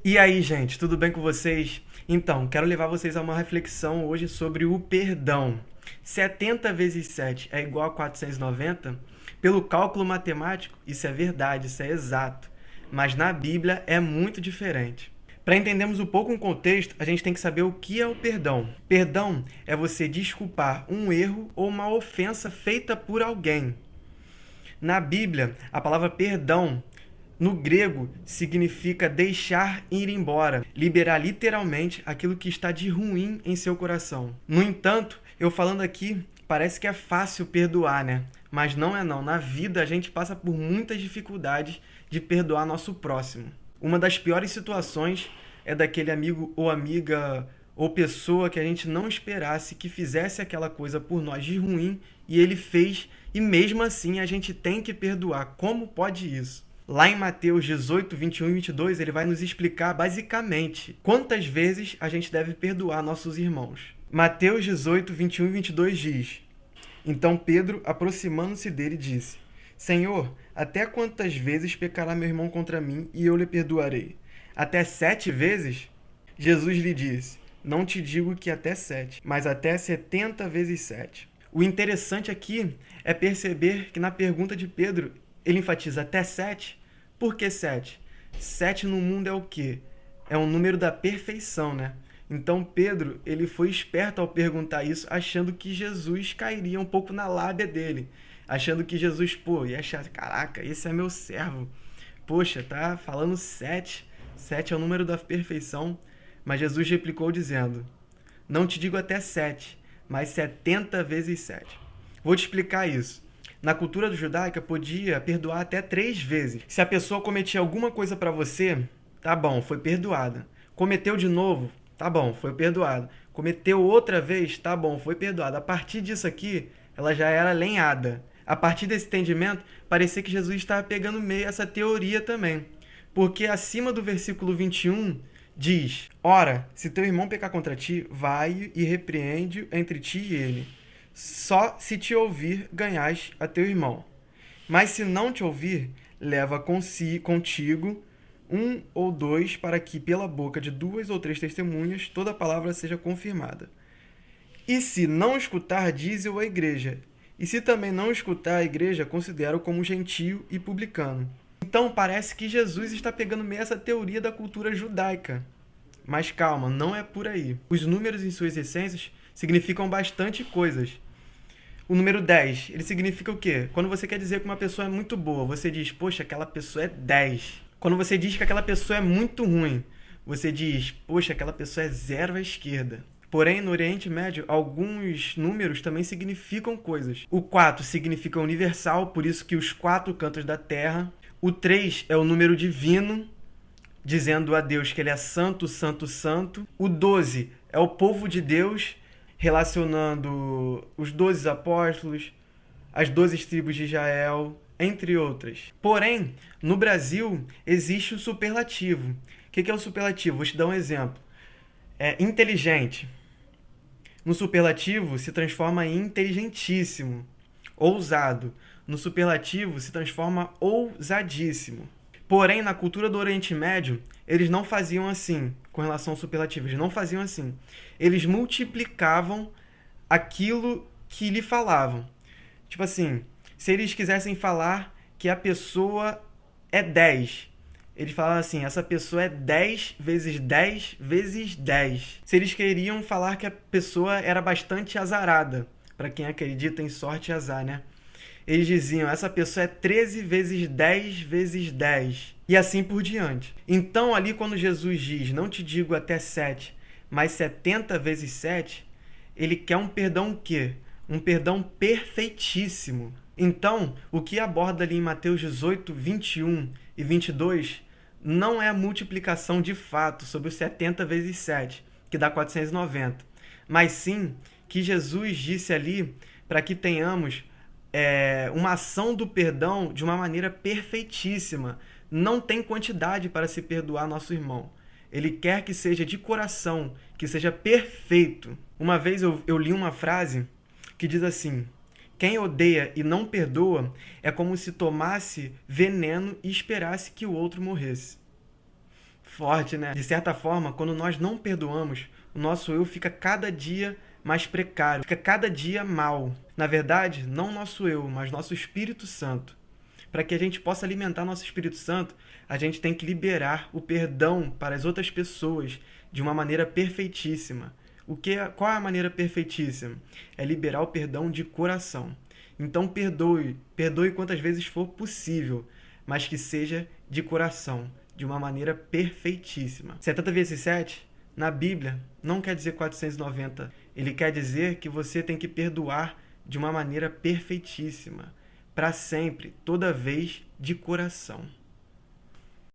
E aí, gente, tudo bem com vocês? Então, quero levar vocês a uma reflexão hoje sobre o perdão. 70 vezes 7 é igual a 490? Pelo cálculo matemático, isso é verdade, isso é exato. Mas na Bíblia é muito diferente. Para entendermos um pouco o contexto, a gente tem que saber o que é o perdão. Perdão é você desculpar um erro ou uma ofensa feita por alguém. Na Bíblia, a palavra perdão no grego significa deixar ir embora, liberar literalmente aquilo que está de ruim em seu coração. No entanto, eu falando aqui, parece que é fácil perdoar, né? Mas não é não. Na vida a gente passa por muitas dificuldades de perdoar nosso próximo. Uma das piores situações é daquele amigo ou amiga ou pessoa que a gente não esperasse que fizesse aquela coisa por nós de ruim e ele fez, e mesmo assim a gente tem que perdoar. Como pode isso? Lá em Mateus 18, 21 e 22, ele vai nos explicar basicamente quantas vezes a gente deve perdoar nossos irmãos. Mateus 18, 21 e 22 diz: Então Pedro, aproximando-se dele, disse: Senhor, até quantas vezes pecará meu irmão contra mim e eu lhe perdoarei? Até 7 vezes? Jesus lhe disse: Não te digo que até 7, mas até 70 vezes 7. O interessante aqui é perceber que na pergunta de Pedro ele enfatiza até 7. Por que 7? 7 no mundo é o quê? É um número da perfeição, né? Então Pedro, ele foi esperto ao perguntar isso, achando que Jesus cairia um pouco na lábia dele. Achando que Jesus, ia achar, caraca, esse é meu servo. Poxa, tá falando 7. 7 é o número da perfeição. Mas Jesus replicou dizendo: Não te digo até 7, mas 70 vezes 7. Vou te explicar isso. Na cultura judaica, podia perdoar até 3 vezes. Se a pessoa cometia alguma coisa para você, tá bom, foi perdoada. Cometeu de novo, tá bom, foi perdoado. Cometeu outra vez, tá bom, foi perdoado. A partir disso aqui, ela já era lenhada. A partir desse entendimento, parecia que Jesus estava pegando meio essa teoria também. Porque acima do versículo 21 diz: Ora, se teu irmão pecar contra ti, vai e repreende entre ti e ele. Só se te ouvir, ganhais a teu irmão. Mas se não te ouvir, leva contigo um ou dois, para que pela boca de 2 ou 3 testemunhas toda palavra seja confirmada. E se não escutar, dize-o à igreja. E se também não escutar, a igreja considera-o como gentio e publicano. Então parece que Jesus está pegando meio essa teoria da cultura judaica. Mas calma, não é por aí. Os números em suas essências significam bastante coisas. O número 10, ele significa o quê? Quando você quer dizer que uma pessoa é muito boa, você diz, poxa, aquela pessoa é 10. Quando você diz que aquela pessoa é muito ruim, você diz, poxa, aquela pessoa é 0 à esquerda. Porém, no Oriente Médio, alguns números também significam coisas. O 4 significa universal, por isso que os 4 cantos da terra. O 3 é o número divino, dizendo a Deus que ele é santo, santo, santo. O 12 é o povo de Deus, relacionando os 12 apóstolos, as 12 tribos de Israel, entre outras. Porém, no Brasil, existe o superlativo. O que é o superlativo? Vou te dar um exemplo. É inteligente. No superlativo, se transforma em inteligentíssimo. Ousado. No superlativo, se transforma ousadíssimo. Porém, na cultura do Oriente Médio, eles não faziam assim com relação ao superlativo. Eles não faziam assim. Eles multiplicavam aquilo que lhe falavam. Tipo assim, se eles quisessem falar que a pessoa é 10, eles falavam assim, essa pessoa é 10 vezes 10 vezes 10. Se eles queriam falar que a pessoa era bastante azarada, para quem acredita em sorte e azar, né? Eles diziam, essa pessoa é 13 vezes 10 vezes 10. E assim por diante. Então, ali quando Jesus diz, não te digo até 7, mas 70 vezes 7, ele quer um perdão o quê? Um perdão perfeitíssimo. Então, o que aborda ali em Mateus 18, 21 e 22 não é a multiplicação de fato sobre os 70 vezes 7, que dá 490, mas sim que Jesus disse ali para que tenhamos uma ação do perdão de uma maneira perfeitíssima. Não tem quantidade para se perdoar nosso irmão. Ele quer que seja de coração, que seja perfeito. Uma vez eu li uma frase que diz assim: quem odeia e não perdoa é como se tomasse veneno e esperasse que o outro morresse. Forte, né? De certa forma, quando nós não perdoamos, o nosso eu fica cada dia mais precário, fica cada dia mal. Na verdade, não nosso eu, mas nosso Espírito Santo. Para que a gente possa alimentar nosso Espírito Santo, a gente tem que liberar o perdão para as outras pessoas de uma maneira perfeitíssima. Qual é a maneira perfeitíssima? É liberar o perdão de coração. Então perdoe quantas vezes for possível, mas que seja de coração, de uma maneira perfeitíssima. 70 vezes 7, na Bíblia, não quer dizer 490. Ele quer dizer que você tem que perdoar de uma maneira perfeitíssima, para sempre, toda vez, de coração.